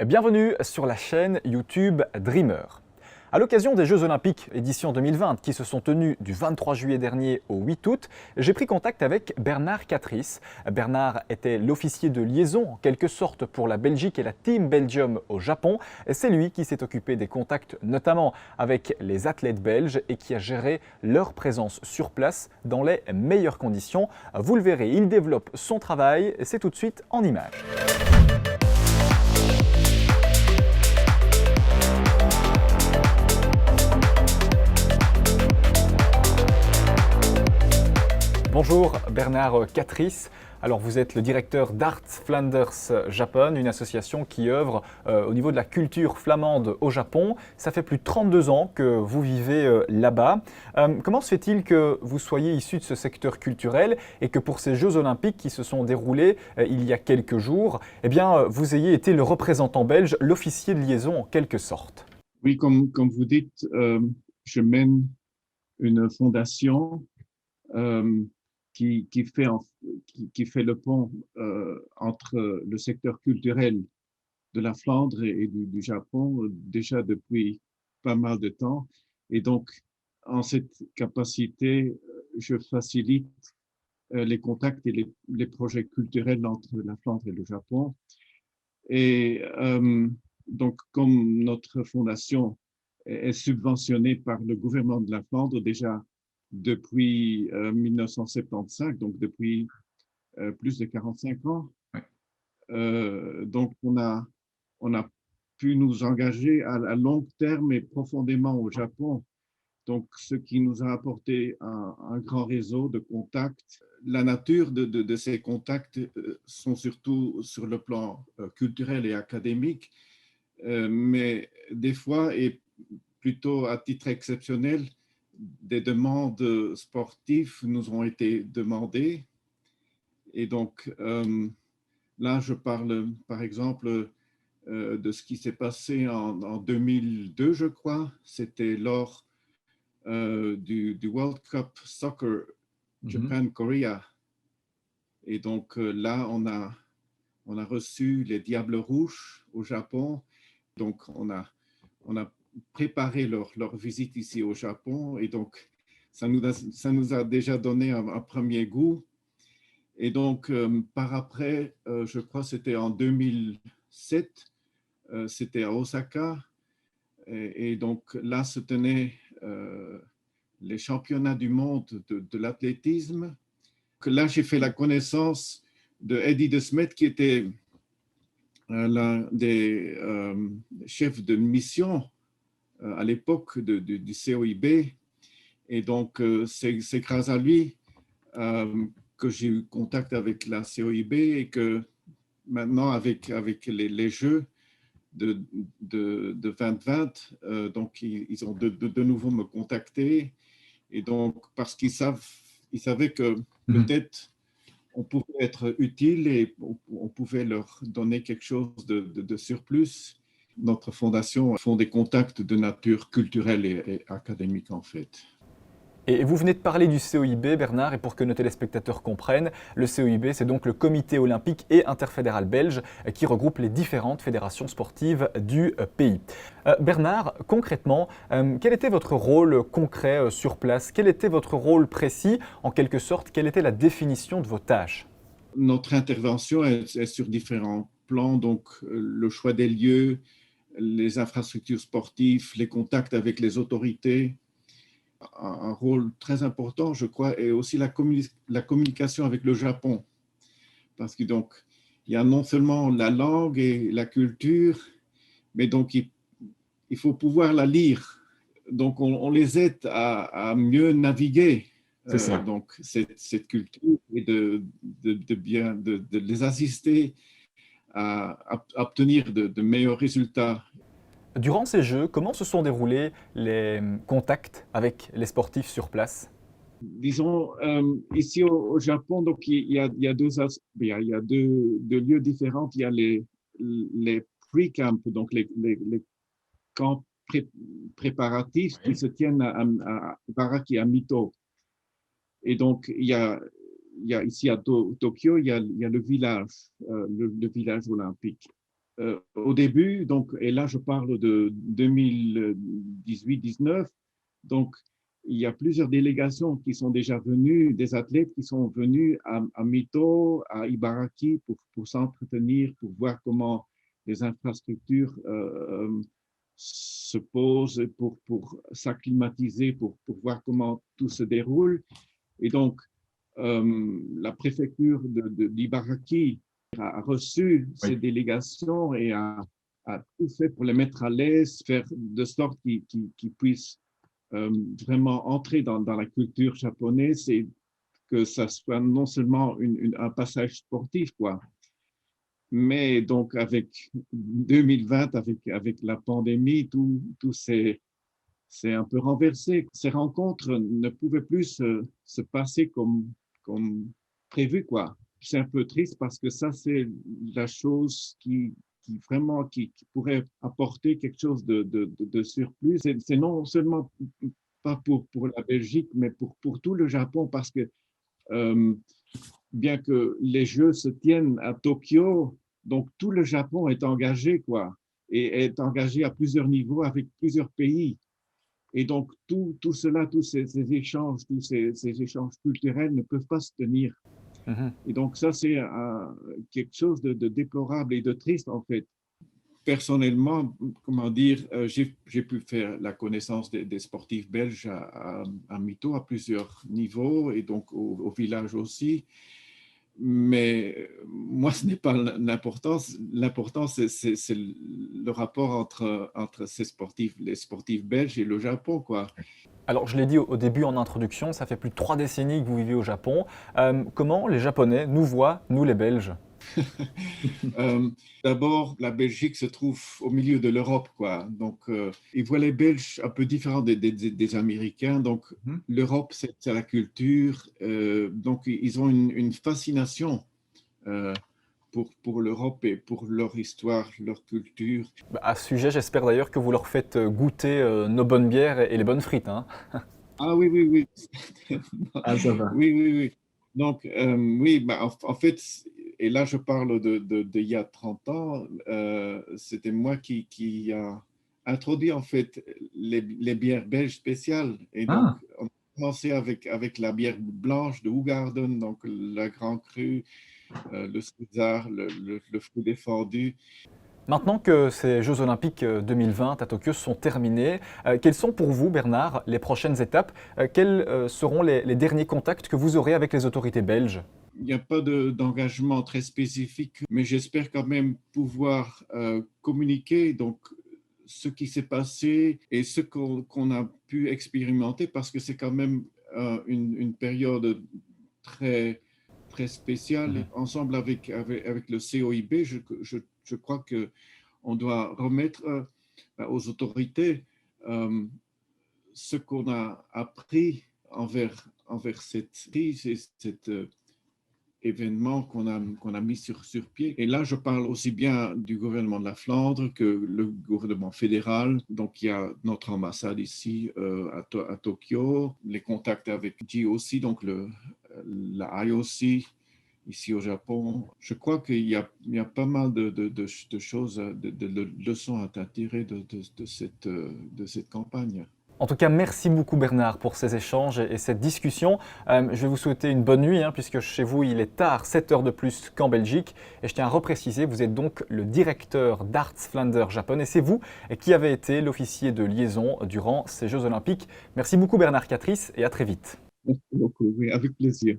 Bienvenue sur la chaîne YouTube Dreamer. À l'occasion des Jeux Olympiques édition 2020 qui se sont tenus du 23 juillet dernier au 8 août, j'ai pris contact avec Bernard Catrice. Bernard était l'officier de liaison en quelque sorte pour la Belgique et la Team Belgium au Japon. C'est lui qui s'est occupé des contacts notamment avec les athlètes belges et qui a géré leur présence sur place dans les meilleures conditions. Vous le verrez, il développe son travail et c'est tout de suite en images. Bonjour Bernard Catrice. Alors vous êtes le directeur d'Arts Flanders Japan, une association qui œuvre au niveau de la culture flamande au Japon. Ça fait plus de 32 ans que vous vivez là-bas. Comment se fait-il que vous soyez issu de ce secteur culturel et que pour ces Jeux Olympiques qui se sont déroulés il y a quelques jours, eh bien, vous ayez été le représentant belge, l'officier de liaison en quelque sorte? Oui, comme vous dites, je mène une fondation euh, qui fait le pont entre le secteur culturel de la Flandre et du Japon déjà depuis pas mal de temps. Et donc, en cette capacité, je facilite les contacts et les projets culturels entre la Flandre et le Japon. Et donc, comme notre fondation est subventionnée par le gouvernement de la Flandre déjà depuis 1975, donc depuis plus de 45 ans, donc on a pu nous engager à long terme et profondément au Japon, donc ce qui nous a apporté un grand réseau de contacts. La nature de ces contacts sont surtout sur le plan culturel et académique, mais des fois, et plutôt à titre exceptionnel, des demandes sportives nous ont été demandées. Et donc, là, je parle, par exemple, de ce qui s'est passé en 2002, je crois. C'était lors du World Cup Soccer Japan-Korea. Et donc, là, on a reçu les Diables Rouges au Japon. Donc, on a préparé leur visite ici au Japon. Et donc, ça nous a déjà donné un premier goût. Et donc, par après, je crois que c'était en 2007, c'était à Osaka. Et donc, là se tenaient les championnats du monde de l'athlétisme. Là, j'ai fait la connaissance de Eddie de Smet, qui était l'un des chefs de mission à l'époque du COIB. Et donc, c'est grâce à lui que j'ai eu contact avec la COIB et que maintenant, avec les Jeux de 2020, donc ils ont de nouveau me contacté. Et donc, parce ils savaient que peut-être on pouvait être utile et on pouvait leur donner quelque chose de surplus. Notre fondation font des contacts de nature culturelle et académique, en fait. Et vous venez de parler du COIB, Bernard, et pour que nos téléspectateurs comprennent, le COIB, c'est donc le Comité olympique et interfédéral belge qui regroupe les différentes fédérations sportives du pays. Bernard, concrètement, quel était votre rôle concret sur place? Quel était votre rôle précis, en quelque sorte? Quelle était la définition de vos tâches? Notre intervention est sur différents plans, donc le choix des lieux, les infrastructures sportives, les contacts avec les autorités. Un rôle très important, je crois, et aussi la communication avec le Japon. Parce que donc, il y a non seulement la langue et la culture, mais donc il faut pouvoir la lire. Donc, on les aide à mieux naviguer C'est ça. donc cette culture et de les assister à obtenir de meilleurs résultats. Durant ces Jeux, comment se sont déroulés les contacts avec les sportifs sur place? Disons, ici au Japon, donc il y a il y a deux lieux différents. Il y a les pre-camps, donc les camps préparatifs qui se tiennent à Ibaraki, à Mito. Et donc, il y a ici à Tokyo, il y a le village olympique. au début, donc, et là je parle de 2018-19, donc il y a plusieurs délégations qui sont déjà venues, des athlètes qui sont venus à Mito, à Ibaraki pour s'entretenir, pour voir comment les infrastructures se posent, pour s'acclimatiser, pour voir comment tout se déroule. Et donc, la préfecture d'Ibaraki a reçu ces Oui. délégations et a tout fait pour les mettre à l'aise, faire de sorte qu'ils puissent vraiment entrer dans la culture japonaise et que ça soit non seulement un passage sportif, quoi. Mais donc, avec 2020, avec la pandémie, tout c'est un peu renversé. Ces rencontres ne pouvaient plus se passer comme prévu, quoi. C'est un peu triste parce que ça, c'est la chose qui vraiment qui pourrait apporter quelque chose de surplus. C'est non seulement pas pour la Belgique, mais pour tout le Japon, parce que euh, bien que les Jeux se tiennent à Tokyo, donc tout le Japon est engagé, quoi, et est engagé à plusieurs niveaux avec plusieurs pays. Et donc, tout cela, tous ces échanges, ces échanges culturels ne peuvent pas se tenir. Mhm. Et donc, ça, c'est quelque chose de déplorable et de triste, en fait. Personnellement, comment dire, j'ai pu faire la connaissance des sportifs belges à Mito à plusieurs niveaux et donc au village aussi. Mais moi, ce n'est pas l'importance. L'important, c'est le rapport entre ces sportifs, les sportifs belges et le Japon, quoi. Alors, je l'ai dit au début en introduction, ça fait plus de 3 décennies que vous vivez au Japon. Comment les Japonais nous voient, nous les Belges? Euh, D'abord, la Belgique se trouve au milieu de l'Europe, quoi. Donc, ils voient les Belges un peu différents des Américains. Donc, Mhm. l'Europe, c'est la culture. Donc, ils ont une fascination euh, pour l'Europe et pour leur histoire, leur culture. Bah, à ce sujet, j'espère d'ailleurs que vous leur faites goûter nos bonnes bières et les bonnes frites, hein. Ah oui, oui, oui. Ah, ça va. Oui, oui, oui. Donc, oui, bah, en fait, et là, je parle il y a 30 ans, c'était moi qui a introduit, en fait, les bières belges spéciales. Et donc, Ah. on a commencé avec la bière blanche de Hoegaarden, donc la Grand Cru, le César, le fruit défendu. Maintenant que ces Jeux Olympiques 2020 à Tokyo sont terminés, quelles sont pour vous, Bernard, les prochaines étapes? Quels seront les derniers contacts que vous aurez avec les autorités belges? Il n'y a pas d'engagement très spécifique, mais j'espère quand même pouvoir communiquer donc ce qui s'est passé et ce qu'on a pu expérimenter parce que c'est quand même une période très, très spéciale. Mhm. Ensemble avec le COIB, je crois qu'on doit remettre aux autorités euh, ce qu'on a appris envers cette crise et cette événement qu'on a mis sur pied. Et là, je parle aussi bien du gouvernement de la Flandre que le gouvernement fédéral. Donc, il y a notre ambassade ici à Tokyo, les contacts avec GOC, donc la IOC ici au Japon. Je crois qu'il y a pas mal de choses, de leçons à tirer de cette campagne. En tout cas, merci beaucoup Bernard pour ces échanges et cette discussion. Je vais vous souhaiter une bonne nuit, hein, puisque chez vous il est tard, 7 heures de plus qu'en Belgique. Et je tiens à repréciser, vous êtes donc le directeur d'Arts Flanders Japon et c'est vous qui avez été l'officier de liaison durant ces Jeux Olympiques. Merci beaucoup Bernard Catrice et à très vite. Merci beaucoup, oui, avec plaisir.